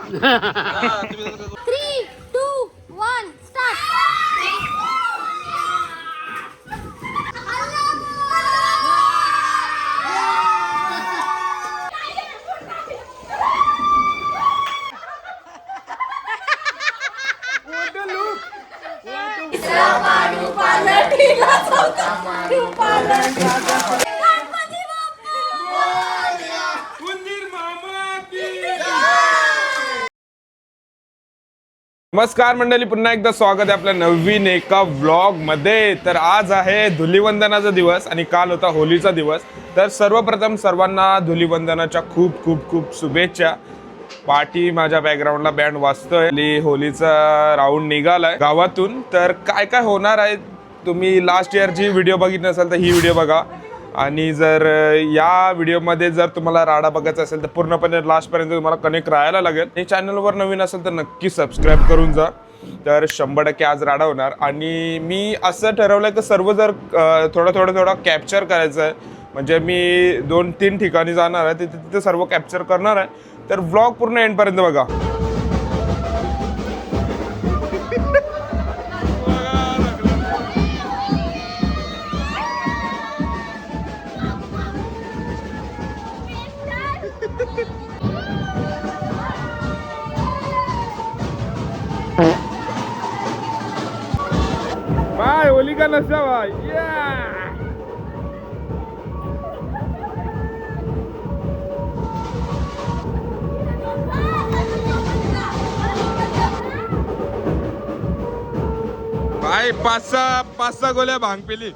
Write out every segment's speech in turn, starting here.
3, 2, 1, start. नमस्कार मंडळी, पुन्हा एकदा स्वागत आहे आपल्या नवीन एका व्लॉग मध्ये. तर आज आहे धुलीवंदनाचा दिवस आणि काल होता होलीचा दिवस. तर सर्वप्रथम सर्वांना धुलीवंदनाच्या खूप खूप खूप शुभेच्छा. पार्टी माझ्या बॅकग्राऊंडला बँड वाजतोय. होलीचा राऊंड निघालाय गावातून. तर काय काय होणार आहे, तुम्ही लास्ट इयरची व्हिडिओ बघितली नसेल तर ही व्हिडिओ बघा. आणि जर या व्हिडिओमध्ये जर तुम्हाला राडा बघायचा असेल तर पूर्णपणे लास्टपर्यंत तुम्हाला कनेक्ट राहायला लागेल. आणि चॅनलवर नवीन असेल तर नक्की सबस्क्राईब करून जा. तर 100% आज राडा होणार. आणि मी असं ठरवलं की सर्व जर थोडं कॅप्चर करायचं आहे, म्हणजे मी 2-3 ठिकाणी जाणार आहे, तिथे सर्व कॅप्चर करणार आहे. तर व्लॉग पूर्ण एंडपर्यंत बघा. बाय होली का नशा भाई. भाई पाच सहा गोल्या भांग पेली.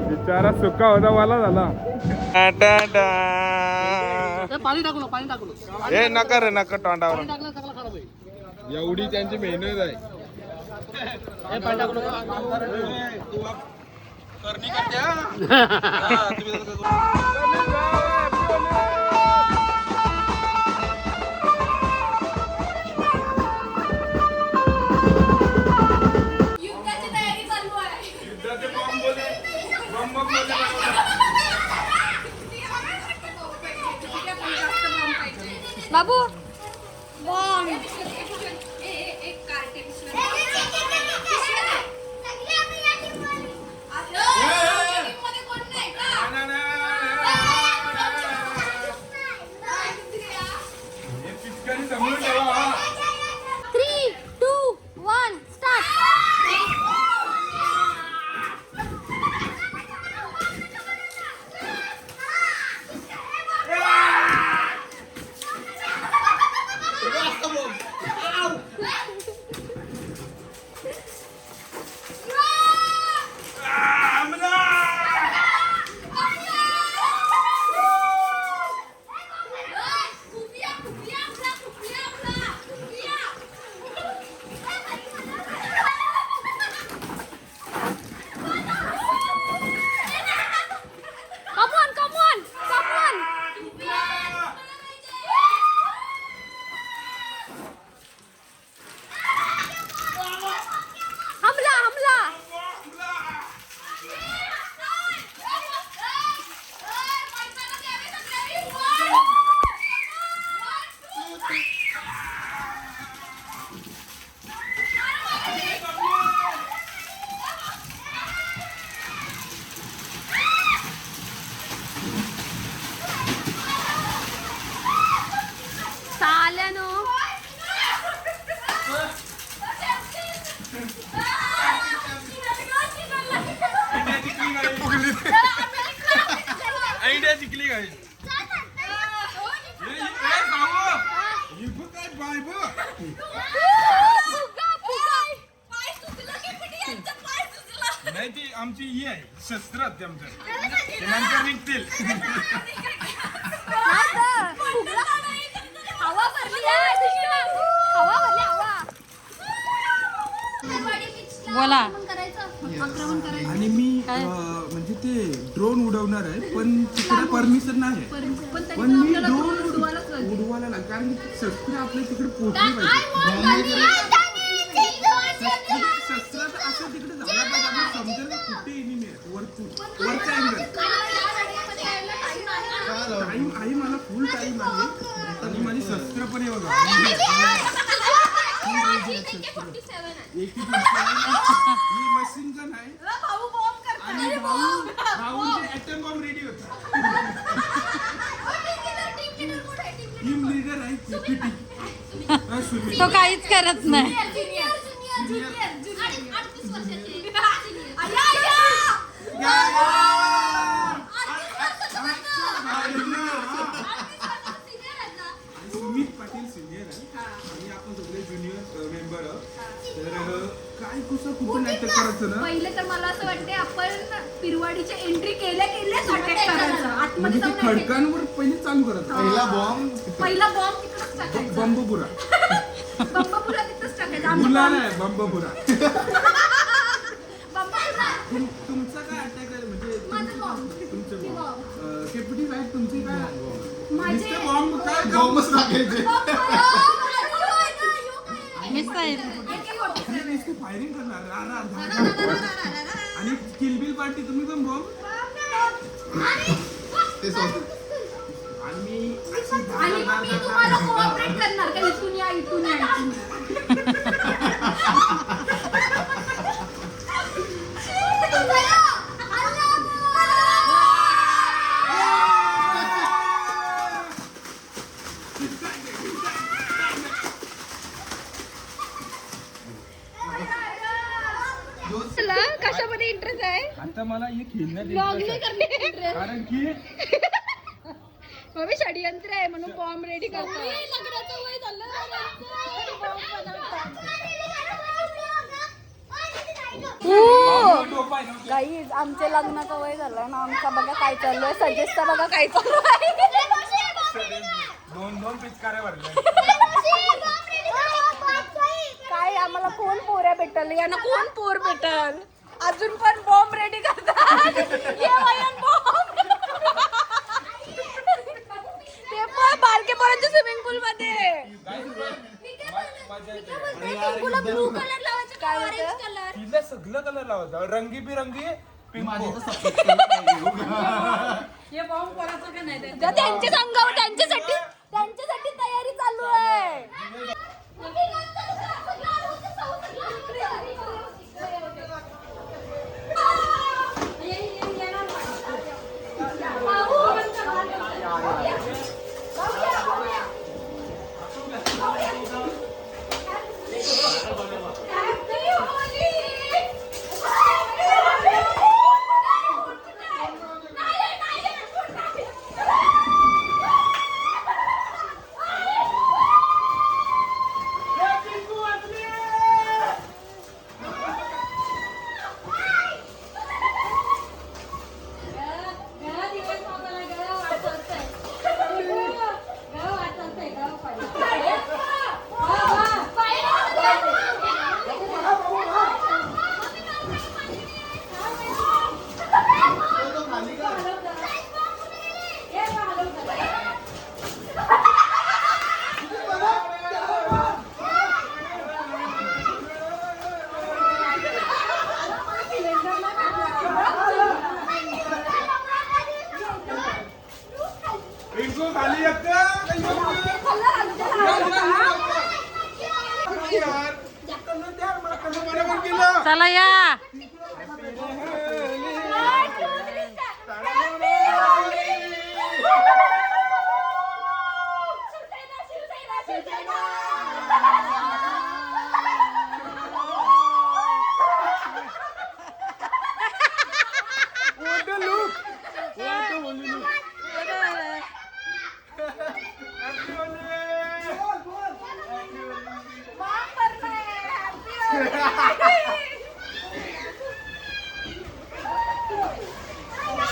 बिचारा सुका होता वाला झाला. पाणी टाकलो हे नका रे नका तोंडावर. टाकलं सगळं खराब आहे. एवढी त्यांची मेहनत आहे. हे पाणी टाकलो युद्धाची तयारी चालू आहे. बाबू बॉम्ब एक carte Three, two, one, start. Come on, come on, come on. हमला हमला. साल्यानो. आयडिया जिंकली काय. नाही ती आमची ही आहे शस्त्र आमचं नंतर निघतील. हवा भरली हवा भरली हवा. बोला. आक्रमण करायचं. आणि मी म्हणजे ते ड्रोन उडवणार आहे, पण तिकडे परमिशन नाही. पण मी ड्रोन उडवायला लागेल, कारण की शस्त्र आपल्या तिकडे पोहोचले पाहिजे. शस्त्रात असं तिकडे झाला पाहिजे, आपण समजेल कुठे एनिमी आहे वरतून. टाईम आहे आणि माझी शस्त्र पण आहे बघा. ही मशीन गन आहे आणि भाऊंचे ऍटम बॉम्ब रेडी होता. टीम लीडर आहे केपीटी. सुमित तो काहीच करत नाही. सुमित पाटील सिनियर आहे आणि आपण सगळे ज्युनियर मेंबर आहोत. तर काय कसं कुठं नाटक करायचं ना. पहिले तर मला असं वाटते आपण पिरवाडीच्या एंट्री केल्याच अटॅक करायचं. म्हणजे आतमध्ये ते जाऊन खडकांवर पहिले चालू करायचं. पहिला बॉम्ब तिकडच टाकायचा. बंबपुरा बंबपुरा तिथंच टाकायचा. बुला नाही बंबपुरा. बंबपुरा. तुमचा काय अटॅक आहे म्हणजे माझं बॉम्ब. तुमचं केपीटी साहेब तुमची काय माझे बॉम्ब काय बॉम्बच टाकायचे. फायरिंग करणार रा, रा, धा, धा. आणि किलबिल पार्टी तुम्ही पण बॉम्ब आणि आणि मग मी तुम्हाला कोऑपरेट करणार का इथून या इथून या इथून या. तुला कशामध्ये इंटरेस्ट आहे? आता मला हे खेळण्यात ब्लॉग interest नाही आहे. करणे इंटरेस्ट. कारण की मग षडयंत्र आहे म्हणून बॉम्ब रेडी करतो. लग्नाचं वय झालं. गाईज आमच्या लग्नाचं वय झालं ना. आमचा बघा काय चाललंय. सजेस्टचा बघा काय चालू आहे. दोन पिचकाऱ्या भरल्या. काय आम्हाला कोण पोऱ्या भेटल यांना कोण पोर भेटल. अजून पण बॉम्ब रेडी करतात. ये वयात बॉम्ब. ते पण बारके पोरांच्या स्विमिंग पूल मध्ये. तुला ब्लू कलर लावायचा का ऑरेंज कलर? तिला सगळं कलर लावायचा रंगीबिरंगी त्यांच्या अंगावर त्यांच्यासाठी तयारी चालू आहे. खाली चला या.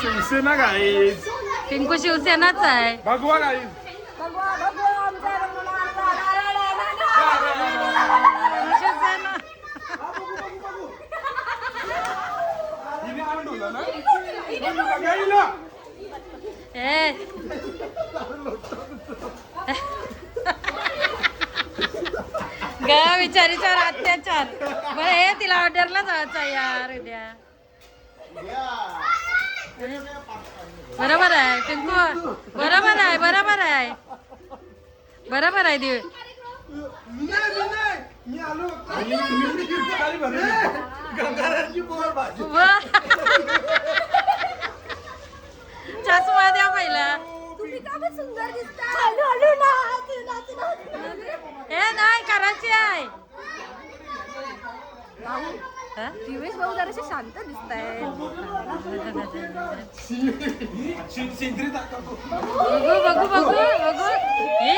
शिवसेना गाईज. पिंकू शिवसेनाच आहे. भगवा गाईज. शिवसेना. हिने आऊट होता ना. गाईला. ए ग विचारीच्यावर अत्याचार. बरं हे तिला ऑर्डरला जायचं यार उद्या. बरोबर आहे पिंकू. बरोबर आहे. बरोबर आहे दिवे चष्मा द्या पहिला तुम्ही का पण सुंदर दिसता हळू हे नाही करायची आहे हा? दिवेश भाऊ जराशे शांत दिसताय बघू बघू बघू बघू हे.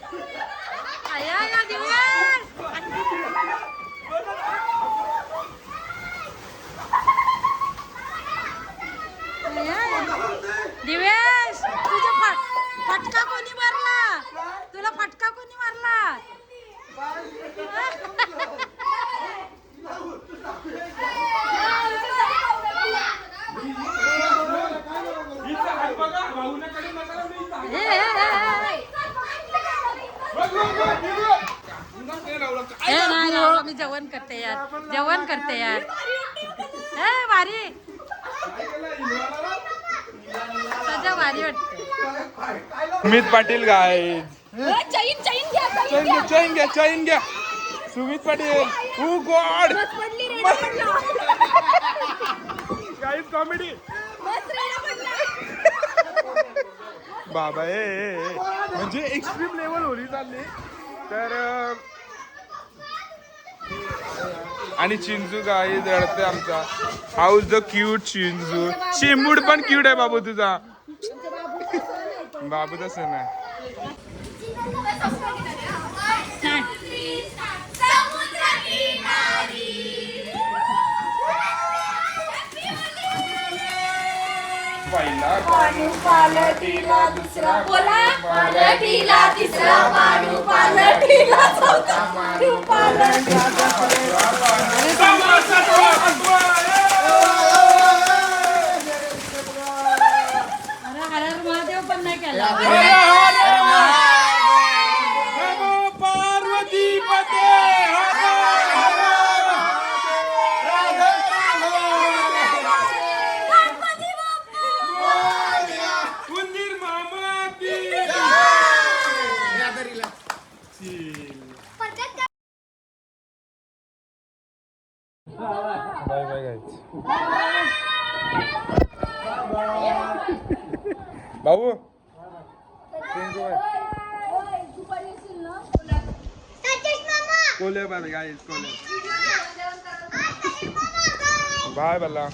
आया, आया, दिव्यास. आया, आया. दिव्यास, तुझा फटका कोणी मारला तुला फटका कोणी मारला हे, हे, हे, नाही लावलं, मी जेवण करते यार हे भारी सजा भारी वाटते सुमित पाटील गाईज चैन चैन घ्या चैन घ्या सुमित पाटील ओ गॉड पडली रेडा पडला गाईज कॉमेडी बस रेडा पडला बाबा म्हणजे एक्स्ट्रीम लेवल होली चालली तर आणि चिंजू गाई रडते आमचा हाऊस द क्यूट चिंजू शेंबूड पण क्यूट आहे बाबू तुझा बाबू तसं नाही पहिला पालटीला दुसरा बोला पालटीला तिसरा पाडू पालटीला चौथा पाडू अरे महादेव पण नाही केला पार्वती पते उंदीर मामा की बाय बाय गाईज बाबू कोले बाय गाईज कोले बाय बल्ला